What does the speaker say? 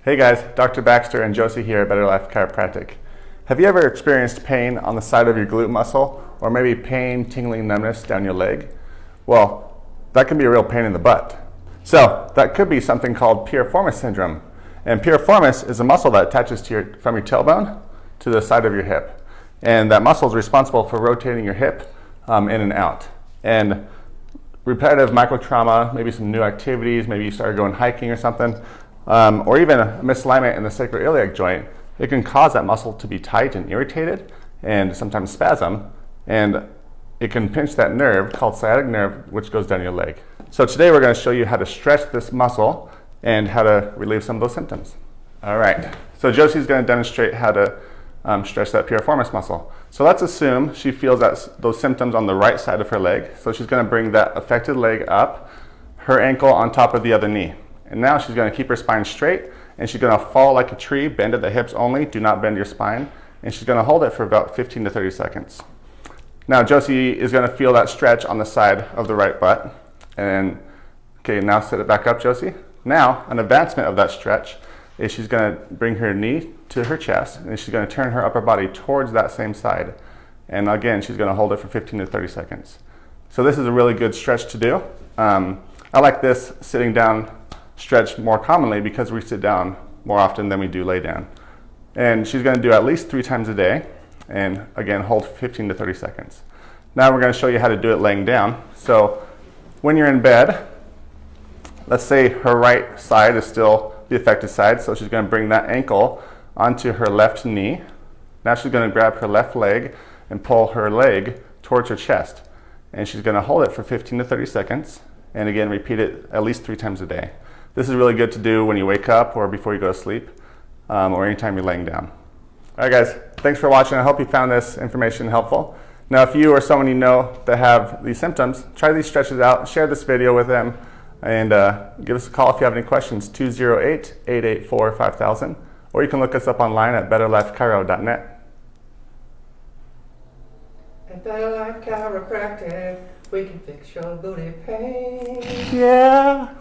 Hey guys, Dr. Baxter and Josie here at Better Life Chiropractic. Have you ever experienced pain on the side of your glute muscle, or maybe pain, tingling, numbness down your leg? Well, that can be a real pain in the butt. So that could be something called Piriformis syndrome. And Piriformis is a muscle that attaches to from your tailbone to the side of your hip. And that muscle is responsible for rotating your hip in and out. And repetitive micro trauma, maybe some new activities, maybe you started going hiking or something, or even a misalignment in the sacroiliac joint, it can cause that muscle to be tight and irritated and sometimes spasm, and it can pinch that nerve called sciatic nerve, which goes down your leg. So today we're going to show you how to stretch this muscle and how to relieve some of those symptoms. All right, so Josie's going to demonstrate how to stretch that piriformis muscle. So let's assume she feels those symptoms on the right side of her leg. So she's going to bring that affected leg up, her ankle on top of the other knee. And now she's going to keep her spine straight, and she's going to fall like a tree, bend at the hips only, do not bend your spine, and she's going to hold it for about 15 to 30 seconds. Now Josie is going to feel that stretch on the side of the right butt. And okay, now sit it back up, Josie. Now, an advancement of that stretch is she's going to bring her knee to her chest, and she's going to turn her upper body towards that same side. And again, she's going to hold it for 15 to 30 seconds. So this is a really good stretch to do. I like this sitting down stretch more commonly because we sit down more often than we do lay down. And she's going to do at least 3 times a day, and again, hold 15 to 30 seconds. Now we're going to show you how to do it laying down. So when you're in bed, let's say her right side is still the affected side, so she's going to bring that ankle onto her left knee. Now she's going to grab her left leg and pull her leg towards her chest. And she's going to hold it for 15 to 30 seconds, and again, repeat it at least 3 times a day. This is really good to do when you wake up or before you go to sleep, or anytime you're laying down. All right guys, thanks for watching. I hope you found this information helpful. Now if you or someone you know that have these symptoms, try these stretches out, share this video with them, and give us a call if you have any questions, 208-884-5000, or you can look us up online at betterlifechiro.net. At Better Life Chiropractic, we can fix your booty pain. Yeah.